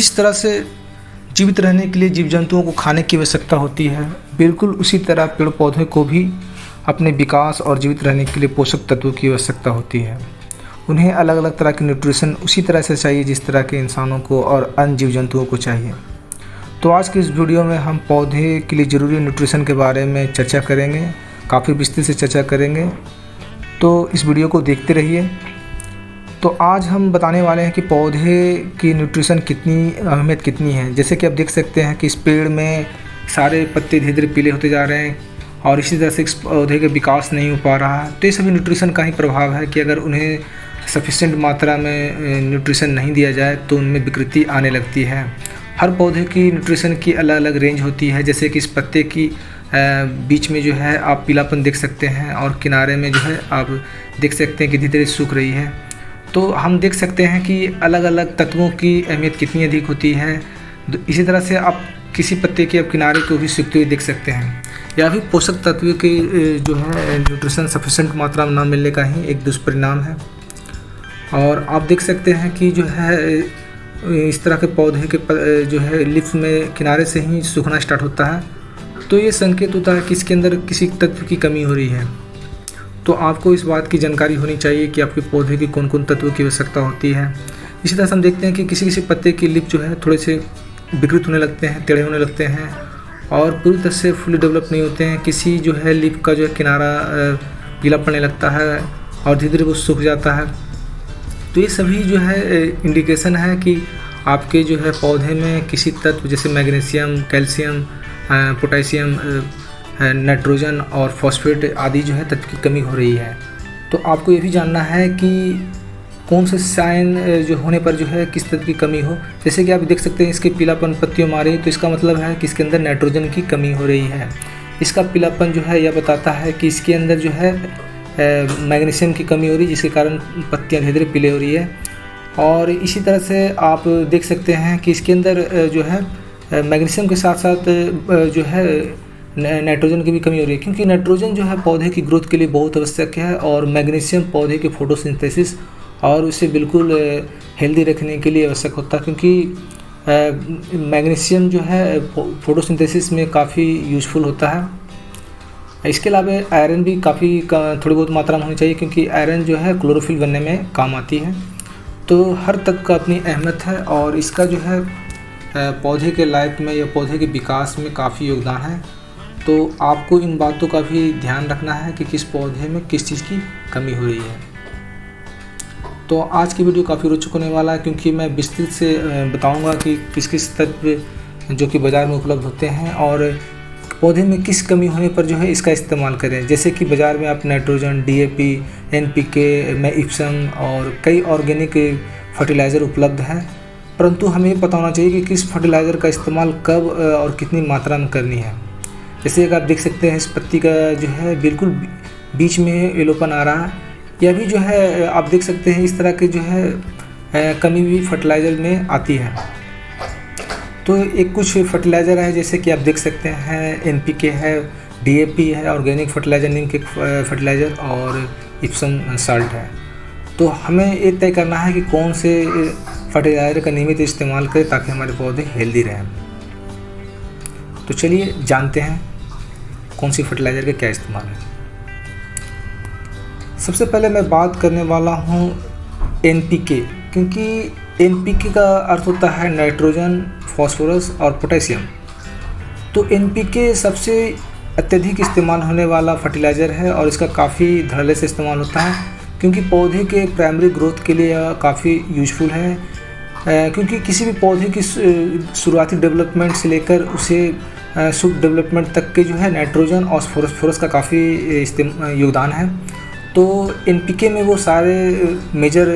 जिस तरह से जीवित रहने के लिए जीव जंतुओं को खाने की आवश्यकता होती है, बिल्कुल उसी तरह पेड़ पौधे को भी अपने विकास और जीवित रहने के लिए पोषक तत्वों की आवश्यकता होती है। उन्हें अलग अलग तरह के न्यूट्रिशन उसी तरह से चाहिए जिस तरह के इंसानों को और अन्य जीव जंतुओं को चाहिए। तो आज के इस वीडियो में हम पौधे के लिए ज़रूरी न्यूट्रिशन के बारे में चर्चा करेंगे, काफ़ी विस्तृत से चर्चा करेंगे। तो इस वीडियो को देखते रहिए। तो आज हम बताने वाले हैं कि पौधे की न्यूट्रिशन कितनी अहमियत कितनी है। जैसे कि आप देख सकते हैं कि इस पेड़ में सारे पत्ते धीरे धीरे पीले होते जा रहे हैं और इसी तरह से इस पौधे का विकास नहीं हो पा रहा है। तो ये सभी न्यूट्रिशन का ही प्रभाव है कि अगर उन्हें सफिशिएंट मात्रा में न्यूट्रिशन नहीं दिया जाए तो उनमें विकृति आने लगती है। हर पौधे की न्यूट्रिशन की अलग अलग रेंज होती है। जैसे कि इस पत्ते की बीच में जो है आप पीलापन देख सकते हैं और किनारे में जो है आप देख सकते हैं कि धीरे धीरे सूख रही है। तो हम देख सकते हैं कि अलग अलग तत्वों की अहमियत कितनी अधिक होती है। इसी तरह से आप किसी पत्ते के अब किनारे को भी सूखते हुए देख सकते हैं। या भी पोषक तत्व के जो है न्यूट्रिशन सफिशिएंट मात्रा में ना मिलने का ही एक दुष्परिणाम है। और आप देख सकते हैं कि जो है इस तरह के पौधे के जो है लीफ में किनारे से ही सूखना स्टार्ट होता है। तो ये संकेत होता है कि इसके अंदर किसी तत्व की कमी हो रही है। तो आपको इस बात की जानकारी होनी चाहिए कि आपके पौधे की कौन कौन तत्वों की आवश्यकता होती है। इसी तरह से हम देखते हैं कि किसी किसी पत्ते की लीफ जो है थोड़े से विकृत होने लगते हैं, टेढ़े होने लगते हैं और पूरी तरह से फुली डेवलप नहीं होते हैं। किसी जो है लीफ का जो है किनारा पीला पड़ने लगता है और धीरे धीरे वो सूख जाता है। तो ये सभी जो है इंडिकेशन है कि आपके जो है पौधे में किसी तत्व जैसे मैग्नीशियम, कैल्शियम, पोटेशियम, नाइट्रोजन और फॉस्फेट आदि जो है तत्व की कमी हो रही है। तो आपको ये भी जानना है कि कौन से साइन जो होने पर जो है किस तत्व की कमी हो। जैसे कि आप देख सकते हैं इसके पीलापन पत्तियों में आ रही है, तो इसका मतलब है कि इसके अंदर नाइट्रोजन की कमी हो रही है। इसका पीलापन जो है यह बताता है कि इसके अंदर जो है मैग्नीशियम की कमी हो रही है, जिसके कारण पत्तियाँ धीरे धीरे पीले हो रही है। और इसी तरह से आप देख सकते हैं कि इसके अंदर जो है मैग्नीशियम के साथ साथ जो है नाइट्रोजन की भी कमी हो रही है, क्योंकि नाइट्रोजन जो है पौधे की ग्रोथ के लिए बहुत आवश्यक है और मैग्नीशियम पौधे के फोटोसिंथेसिस और उसे बिल्कुल हेल्दी रखने के लिए आवश्यक होता है। क्योंकि मैग्नीशियम जो है फोटोसिंथेसिस में काफ़ी यूज़फुल होता है। इसके अलावा आयरन भी काफ़ी थोड़ी बहुत मात्रा में होनी चाहिए, क्योंकि आयरन जो है क्लोरोफिल बनने में काम आती है। तो हर तत्व का अपनी अहमियत है और इसका जो है पौधे के लाइफ में या पौधे के विकास में काफ़ी योगदान है। तो आपको इन बातों का भी ध्यान रखना है कि किस पौधे में किस चीज़ की कमी हो रही है। तो आज की वीडियो काफ़ी रोचक होने वाला है, क्योंकि मैं विस्तृत से बताऊंगा कि किस किस तत्व जो कि बाज़ार में उपलब्ध होते हैं और पौधे में किस कमी होने पर जो है इसका इस्तेमाल करें। जैसे कि बाज़ार में आप नाइट्रोजन, DAP, NPK, में इप्सम और कई ऑर्गेनिक फर्टिलाइज़र उपलब्ध हैं, परंतु हमें पता होना चाहिए कि किस फर्टिलाइज़र का इस्तेमाल कब और कितनी मात्रा में करनी है। जैसे कि आप देख सकते हैं इस पत्ती का जो है बिल्कुल बीच में येलोपन आ रहा है। यह भी जो है आप देख सकते हैं इस तरह के जो है कमी भी फर्टिलाइज़र में आती है। तो एक कुछ फर्टिलाइज़र है जैसे कि आप देख सकते हैं NPK है, DAP है, ऑर्गेनिक फर्टिलाइज़र, नीम के फर्टिलाइज़र और इप्सम साल्ट है। तो हमें ये तय करना है कि कौन से फर्टिलाइज़र का नियमित इस्तेमाल करें ताकि हमारे पौधे हेल्दी रहें। तो चलिए जानते हैं कौन सी फर्टिलाइज़र का क्या इस्तेमाल है। सबसे पहले मैं बात करने वाला हूँ NPK, क्योंकि NPK का अर्थ होता है नाइट्रोजन, फॉस्फोरस और पोटेशियम। तो NPK सबसे अत्यधिक इस्तेमाल होने वाला फर्टिलाइज़र है और इसका काफ़ी धड़ल्ले से इस्तेमाल होता है, क्योंकि पौधे के प्राइमरी ग्रोथ के लिए काफ़ी यूज़फुल है। क्योंकि किसी भी पौधे की शुरुआती डेवलपमेंट से लेकर उसे शुभ डेवलपमेंट तक के जो है नाइट्रोजन और फॉस्फोरस का काफ़ी योगदान है। तो NPK में वो सारे मेजर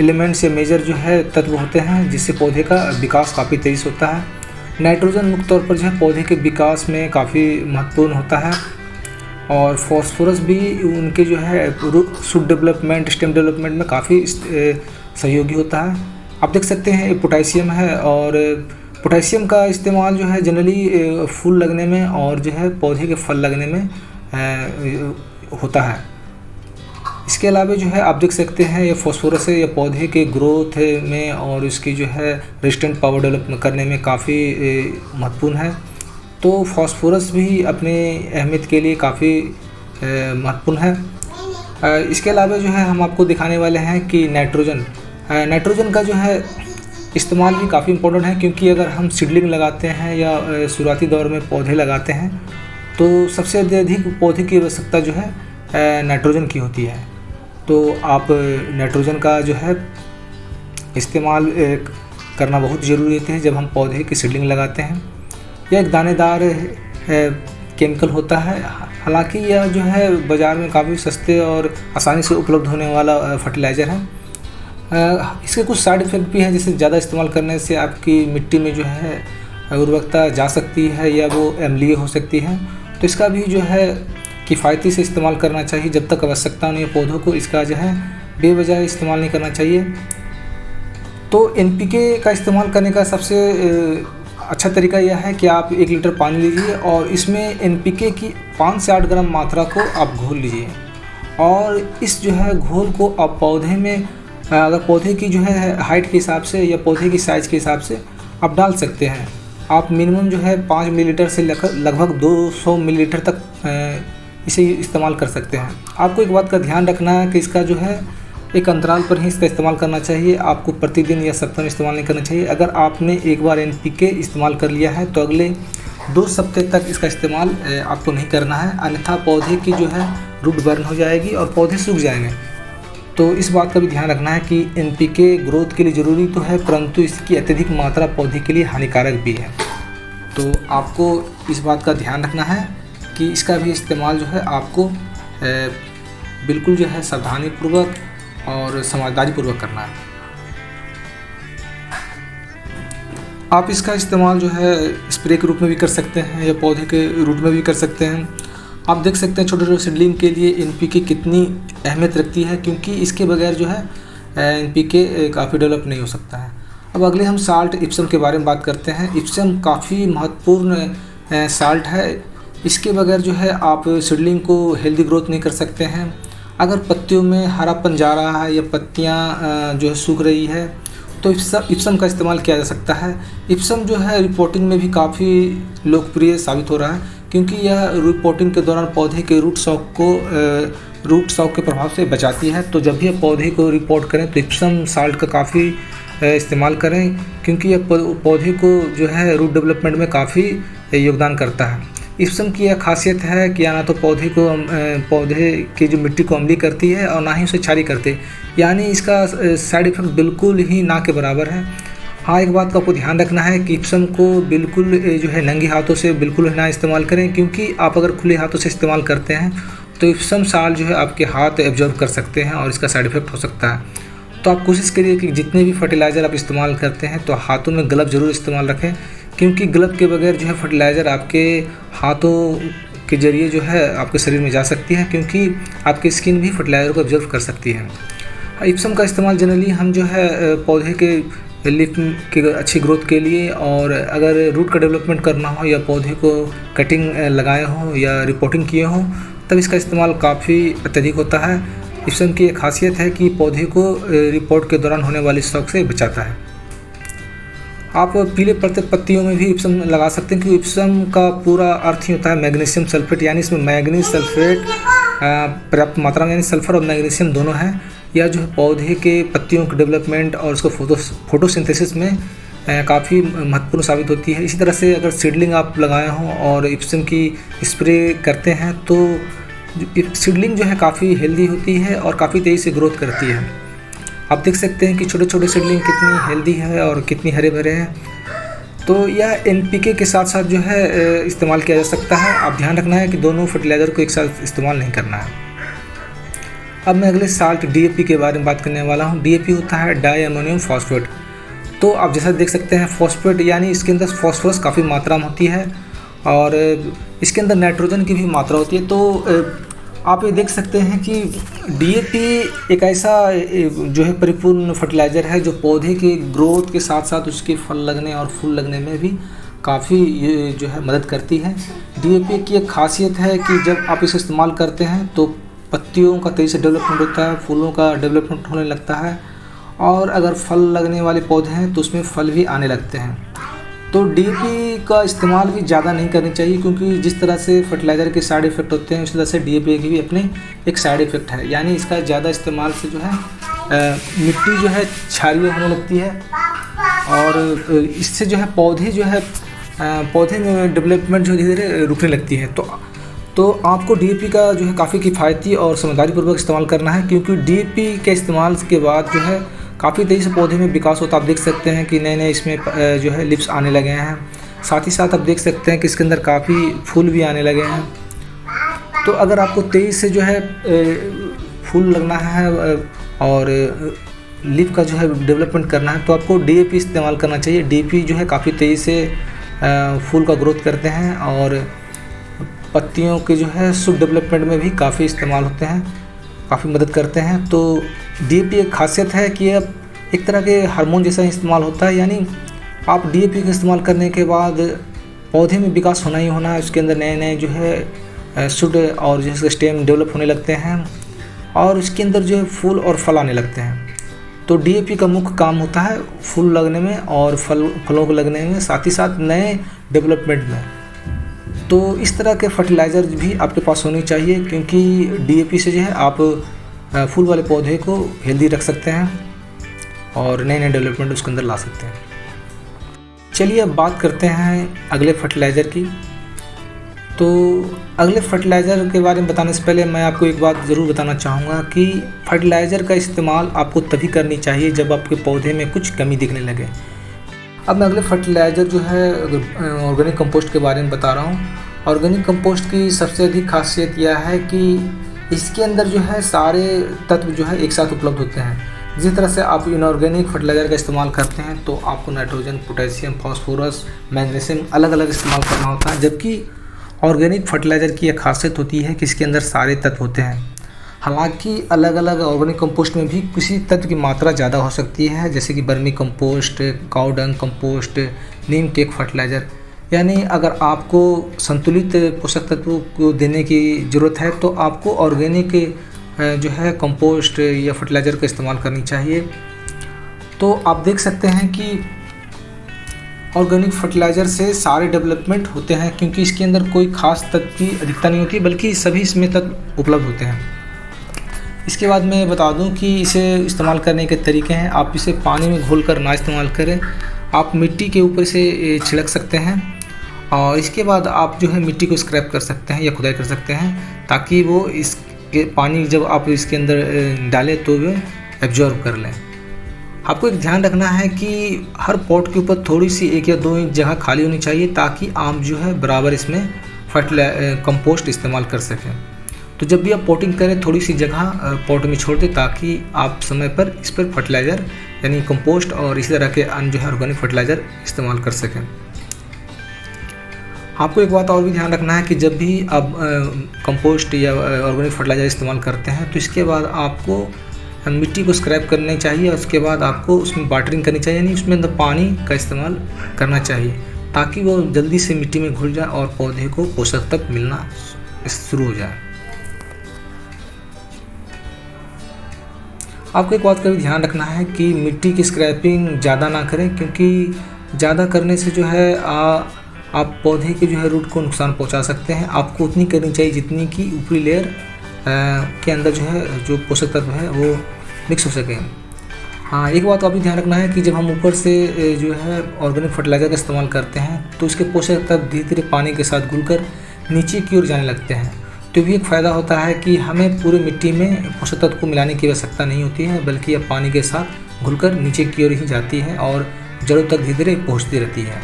एलिमेंट्स या मेजर जो है तत्व होते हैं जिससे पौधे का विकास काफ़ी तेज़ी से होता है। नाइट्रोजन मुख्य तौर पर जो है पौधे के विकास में काफ़ी महत्वपूर्ण होता है और फॉस्फोरस भी उनके जो है शुभ डेवलपमेंट, स्टेम डेवलपमेंट में काफ़ी सहयोगी होता है। आप देख सकते हैं ये पोटेशियम है और पोटेशियम का इस्तेमाल जो है जनरली फूल लगने में और जो है पौधे के फल लगने में होता है। इसके अलावा जो है आप देख सकते हैं ये फास्फोरस है, ये पौधे के ग्रोथ में और इसकी जो है रेजिस्टेंट पावर डेवलप करने में काफ़ी महत्वपूर्ण है। तो फास्फोरस भी अपने अहमियत के लिए काफ़ी महत्वपूर्ण है। इसके अलावा जो है हम आपको दिखाने वाले हैं कि नाइट्रोजन का जो है इस्तेमाल भी काफ़ी इम्पोर्टेंट है, क्योंकि अगर हम सीडलिंग लगाते हैं या शुरुआती दौर में पौधे लगाते हैं तो सबसे अधिक पौधे की आवश्यकता जो है नाइट्रोजन की होती है। तो आप नाइट्रोजन का जो है इस्तेमाल करना बहुत ज़रूरी होता है जब हम पौधे की सीडलिंग लगाते हैं। यह एक दानेदार केमिकल होता है, हालांकि यह जो है बाज़ार में काफ़ी सस्ते और आसानी से उपलब्ध होने वाला फर्टिलाइज़र है। इसके कुछ साइड इफ़ेक्ट भी हैं, जैसे ज़्यादा इस्तेमाल करने से आपकी मिट्टी में जो है उर्वरकता जा सकती है या वो अम्लीय हो सकती है। तो इसका भी जो है किफ़ायती से इस्तेमाल करना चाहिए जब तक आवश्यकता नहीं है पौधों को, इसका जो है बेवजह इस्तेमाल नहीं करना चाहिए। तो NPK का इस्तेमाल करने का सबसे अच्छा तरीका यह है कि आप 1 लीटर पानी लीजिए और इसमें NPK की 5 से 8 ग्राम मात्रा को आप घोल लीजिए और इस जो है घोल को आप पौधे में, अगर पौधे की जो है हाइट के हिसाब से या पौधे की साइज़ के हिसाब से आप डाल सकते हैं। आप मिनिमम जो है 5 मिलीलीटर से लगभग 200 मिलीलीटर तक इसे इस्तेमाल कर सकते हैं। आपको एक बात का ध्यान रखना है कि इसका जो है एक अंतराल पर ही इसका इस्तेमाल करना चाहिए, आपको प्रतिदिन या सप्ताह में इस्तेमाल नहीं करना चाहिए। अगर आपने एक बार NPK इस्तेमाल कर लिया है तो अगले 2 हफ्ते तक इसका इस्तेमाल आपको नहीं करना है, अन्यथा पौधे की जो है रूट बर्न हो जाएगी और पौधे सूख जाएंगे। तो इस बात का भी ध्यान रखना है कि NPK ग्रोथ के लिए ज़रूरी तो है, परंतु इसकी अत्यधिक मात्रा पौधे के लिए हानिकारक भी है। तो आपको इस बात का ध्यान रखना है कि इसका भी इस्तेमाल जो है आपको बिल्कुल जो है सावधानीपूर्वक और समझदारीपूर्वक करना है। आप इसका इस्तेमाल जो है स्प्रे के रूप में भी कर सकते हैं या पौधे के रूट में भी कर सकते हैं। आप देख सकते हैं छोटे छोटे सीडलिंग के लिए NPK कितनी अहमियत रखती है, क्योंकि इसके बगैर जो है NPK काफ़ी डेवलप नहीं हो सकता है। अब अगले हम साल्ट इप्सम के बारे में बात करते हैं। इप्सम काफ़ी महत्वपूर्ण साल्ट है, इसके बगैर जो है आप सीडलिंग को हेल्दी ग्रोथ नहीं कर सकते हैं। अगर पत्तियों में हरापन जा रहा है या पत्तियां जो है सूख रही है तो इप्सम का इस्तेमाल किया जा सकता है। इप्सम जो है रिपोर्टिंग में भी काफ़ी लोकप्रिय साबित हो रहा है, क्योंकि यह रिपोर्टिंग के दौरान पौधे के रूट शॉक के प्रभाव से बचाती है। तो जब भी आप पौधे को रिपोर्ट करें तो इप्सम साल्ट का काफ़ी इस्तेमाल करें, क्योंकि यह पौधे को जो है रूट डेवलपमेंट में काफ़ी योगदान करता है। इप्सम की यह खासियत है कि ना तो पौधे की जो मिट्टी को अम्लीय करती है और ना ही उसे क्षारीय करती है, यानी इसका साइड इफ़ेक्ट बिल्कुल ही ना के बराबर है। हाँ, एक बात का आपको ध्यान रखना है कि इप्सम को बिल्कुल जो है नंगे हाथों से बिल्कुल ना इस्तेमाल करें, क्योंकि आप अगर खुले हाथों से इस्तेमाल करते हैं तो इप्सम साल्ट जो है आपके हाथ एब्जॉर्ब कर सकते हैं और इसका साइड इफ़ेक्ट हो सकता है। तो आप कोशिश करिए कि जितने भी फर्टिलाइज़र आप इस्तेमाल करते हैं तो हाथों में ग्लव ज़रूर इस्तेमाल रखें, क्योंकि ग्लव के बगैर जो है फर्टिलाइज़र आपके हाथों के ज़रिए जो है आपके शरीर में जा सकती है, क्योंकि आपकी स्किन भी फर्टिलाइज़र को ऑब्जर्व कर सकती है। इप्सम का इस्तेमाल जनरली हम जो है पौधे के लीफ की अच्छी ग्रोथ के लिए, और अगर रूट का डेवलपमेंट करना हो या पौधे को कटिंग लगाए हो या रिपोर्टिंग किए हो, तब इसका इस्तेमाल काफ़ी अत्यधिक होता है। इप्सम की एक खासियत है कि पौधे को रिपोर्ट के दौरान होने वाली शॉक से बचाता है। आप पीले पत्ते पत्तियों में भी इप्सम लगा सकते हैं, क्योंकि इप्सम का पूरा अर्थ ही होता है मैग्नीशियम सल्फेट, यानी इसमें मैग्नीज सल्फेट पर्याप्त मात्रा में, यानी सल्फ़र और मैग्नीशियम दोनों हैं। यह जो है पौधे के पत्तियों के डेवलपमेंट और उसको फोटोसिंथेसिस में काफ़ी महत्वपूर्ण साबित होती है। इसी तरह से अगर सीडलिंग आप लगाए हों और इप्सम की स्प्रे करते हैं तो सीडलिंग जो है काफ़ी हेल्दी होती है और काफ़ी तेज़ी से ग्रोथ करती है। आप देख सकते हैं कि छोटे छोटे सीडलिंग कितनी हेल्दी है और कितनी हरे भरे हैं। तो यह NPK के साथ साथ जो है इस्तेमाल किया जा सकता है। आप ध्यान रखना है कि दोनों फर्टिलाइज़र को एक साथ इस्तेमाल नहीं करना है। अब मैं अगले साल्ट DAP के बारे में बात करने वाला हूँ। DAP होता है डाई अमोनियम फॉस्फेट। तो आप जैसा देख सकते हैं फॉस्फेट, यानी इसके अंदर फॉस्फोरस काफ़ी मात्रा में होती है और इसके अंदर नाइट्रोजन की भी मात्रा होती है। तो आप ये देख सकते हैं कि DAP एक ऐसा जो है परिपूर्ण फर्टिलाइज़र है जो पौधे के ग्रोथ के साथ साथ उसके फल लगने और फूल लगने में भी काफ़ी जो है मदद करती है। DAP की एक खासियत है कि जब आप इसे इस्तेमाल करते हैं तो पत्तियों का तेज़ी से डेवलपमेंट होता है, फूलों का डेवलपमेंट होने लगता है, और अगर फल लगने वाले पौधे हैं तो उसमें फल भी आने लगते हैं। तो डीएपी का इस्तेमाल भी ज़्यादा नहीं करनी चाहिए, क्योंकि जिस तरह से फर्टिलाइज़र के साइड इफ़ेक्ट होते हैं उसी तरह से डीएपी की भी अपने एक साइड इफ़ेक्ट है। यानी इसका ज़्यादा इस्तेमाल से जो है मिट्टी जो है क्षारीय होने लगती है, और इससे जो है पौधे जो है पौधे में डेवलपमेंट जो धीरे धीरे रुकने लगती है। तो आपको डीएपी का जो है काफ़ी किफ़ायती और समझदारीपूर्वक इस्तेमाल करना है, क्योंकि डीएपी के इस्तेमाल के बाद जो है काफ़ी तेज़ी से पौधे में विकास होता है। आप देख सकते हैं कि नए नए इसमें जो है लिप्स आने लगे हैं। साथ ही साथ आप देख सकते हैं कि इसके अंदर काफ़ी फूल भी आने लगे हैं। तो अगर आपको तेज़ी से जो है फूल लगना है और लीफ का जो है डेवलपमेंट करना है, तो आपको डीएपी इस्तेमाल करना चाहिए। डीएपी जो है काफ़ी तेज़ी से फूल का ग्रोथ करते हैं और पत्तियों के जो है शुभ डेवलपमेंट में भी काफ़ी इस्तेमाल होते हैं, काफ़ी मदद करते हैं। तो डीएपी एक खासियत है कि अब एक तरह के हार्मोन जैसा इस्तेमाल होता है, यानी आप डीएपी का इस्तेमाल करने के बाद पौधे में विकास होना ही होना है। उसके अंदर नए नए जो है शुड और जैसे स्टेम डेवलप होने लगते हैं, और उसके अंदर जो है फूल और फल आने लगते हैं। तो डीएपी का मुख्य काम होता है फूल लगने में और फलों को लगने में, साथ ही साथ नए डेवलपमेंट में। तो इस तरह के फर्टिलाइज़र भी आपके पास होनी चाहिए, क्योंकि डीएपी से जो है आप फूल वाले पौधे को हेल्दी रख सकते हैं और नए नए डेवलपमेंट उसके अंदर ला सकते हैं। चलिए अब बात करते हैं अगले फर्टिलाइज़र की। तो अगले फर्टिलाइज़र के बारे में बताने से पहले मैं आपको एक बात ज़रूर बताना चाहूँगा कि फर्टिलाइज़र का इस्तेमाल आपको तभी करनी चाहिए जब आपके पौधे में कुछ कमी दिखने लगे। अब मैं अगले फर्टिलाइज़र जो है ऑर्गेनिक कंपोस्ट के बारे में बता रहा हूँ। ऑर्गेनिक कंपोस्ट की सबसे अधिक खासियत यह है कि इसके अंदर जो है सारे तत्व जो है एक साथ उपलब्ध होते हैं। जिस तरह से आप इनऑर्गेनिक फर्टिलाइज़र का इस्तेमाल करते हैं तो आपको नाइट्रोजन, पोटेशियम, फास्फोरस, मैग्नीशियम अलग अलग इस्तेमाल करना होता है, जबकि ऑर्गेनिक फर्टिलाइज़र की एक खासियत होती है कि इसके अंदर सारे तत्व होते हैं। हालांकि अलग अलग ऑर्गेनिक कंपोस्ट में भी किसी तत्व की मात्रा ज़्यादा हो सकती है, जैसे कि बर्मी कंपोस्ट, काऊ डंग कंपोस्ट, नीम टेक फर्टिलाइज़र। यानी अगर आपको संतुलित पोषक तत्वों को देने की ज़रूरत है तो आपको ऑर्गेनिक जो है कंपोस्ट या फर्टिलाइज़र का इस्तेमाल करनी चाहिए। तो आप देख सकते हैं कि ऑर्गेनिक फर्टिलाइज़र से सारे डेवलपमेंट होते हैं, क्योंकि इसके अंदर कोई खास तत्व की अधिकता नहीं होती, बल्कि सभी इसमें तत्व उपलब्ध होते हैं। इसके बाद मैं बता दूं कि इसे इस्तेमाल करने के तरीके हैं। आप इसे पानी में घोलकर ना इस्तेमाल करें, आप मिट्टी के ऊपर से छिड़क सकते हैं, और इसके बाद आप जो है मिट्टी को स्क्रैप कर सकते हैं या खुदाई कर सकते हैं, ताकि वो इसके पानी जब आप इसके अंदर डालें तो वो एब्जॉर्ब कर लें। आपको एक ध्यान रखना है कि हर पॉट के ऊपर थोड़ी सी 1 या 2 इंच जगह खाली होनी चाहिए, ताकि आप जो है बराबर इसमें कंपोस्ट इस्तेमाल कर सकें। तो जब भी आप पॉटिंग करें थोड़ी सी जगह पॉट में छोड़ दें, ताकि आप समय पर इस पर फर्टिलाइज़र यानी कंपोस्ट और इसी तरह के अन्य जो है ऑर्गेनिक फर्टिलाइज़र इस्तेमाल कर सकें। आपको एक बात और भी ध्यान रखना है कि जब भी आप कंपोस्ट या ऑर्गेनिक फर्टिलाइज़र इस्तेमाल करते हैं तो इसके बाद आपको मिट्टी को स्क्रैप करनी चाहिए, और उसके बाद आपको उसमें वाटरिंग करनी चाहिए, यानी उसमें अंदर पानी का इस्तेमाल करना चाहिए, ताकि वो जल्दी से मिट्टी में घुल जाए और पौधे को पोषक तत्व मिलना शुरू हो जाए। आपको एक बात का भी ध्यान रखना है कि मिट्टी की स्क्रैपिंग ज़्यादा ना करें, क्योंकि ज़्यादा करने से जो है आप पौधे के जो है रूट को नुकसान पहुंचा सकते हैं। आपको उतनी करनी चाहिए जितनी कि ऊपरी लेयर के अंदर जो है जो पोषक तत्व है वो मिक्स हो सके। हाँ, एक बात का भी ध्यान रखना है कि जब हम ऊपर से जो है ऑर्गेनिक फर्टिलाइज़र का इस्तेमाल करते हैं तो उसके पोषक तत्व धीरे धीरे पानी के साथ घुलकर नीचे की ओर जाने लगते हैं। तो भी एक फ़ायदा होता है कि हमें पूरी मिट्टी में पोषक तत्व को मिलाने की आवश्यकता नहीं होती है, बल्कि यह पानी के साथ घुलकर नीचे की ओर ही जाती है और जड़ों तक धीरे धीरे पहुँचती रहती है।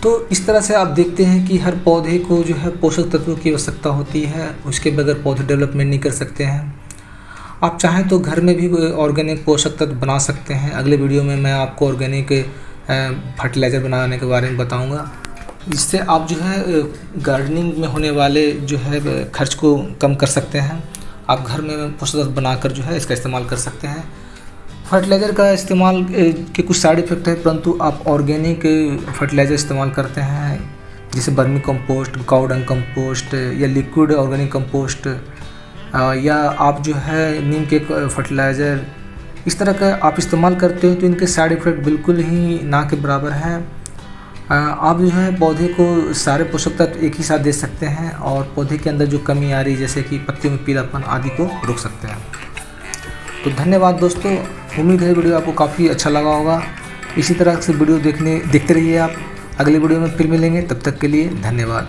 तो इस तरह से आप देखते हैं कि हर पौधे को जो है पोषक तत्वों की आवश्यकता होती है, उसके बगैर पौधे डेवलपमेंट नहीं कर सकते हैं। आप चाहें तो घर में भी ऑर्गेनिक पोषक तत्व बना सकते हैं। अगले वीडियो में मैं आपको ऑर्गेनिक फर्टिलाइज़र बनाने के बारे में बताऊंगा। इससे आप जो है गार्डनिंग में होने वाले जो है खर्च को कम कर सकते हैं। आप घर में पोषक तत्व बनाकर जो है इसका इस्तेमाल कर सकते हैं। फर्टिलाइज़र का इस्तेमाल के कुछ साइड इफ़ेक्ट है, परंतु आप ऑर्गेनिक फर्टिलाइज़र इस्तेमाल करते हैं जैसे वर्मी कंपोस्ट, काऊ डंग कंपोस्ट या लिक्विड ऑर्गेनिक कंपोस्ट, या आप जो है नीम के फर्टिलाइज़र, इस तरह का आप इस्तेमाल करते हो तो इनके साइड इफ़ेक्ट बिल्कुल ही ना के बराबर हैं। आप जो है पौधे को सारे पोषक तत्व एक ही साथ दे सकते हैं और पौधे के अंदर जो कमी आ रही जैसे कि पत्तियों में पीलापन आदि को रोक सकते हैं। तो धन्यवाद दोस्तों, उम्मीद है वीडियो आपको काफ़ी अच्छा लगा होगा। इसी तरह से वीडियो देखते रहिए आप। अगले वीडियो में फिर मिलेंगे, तब तक के लिए धन्यवाद।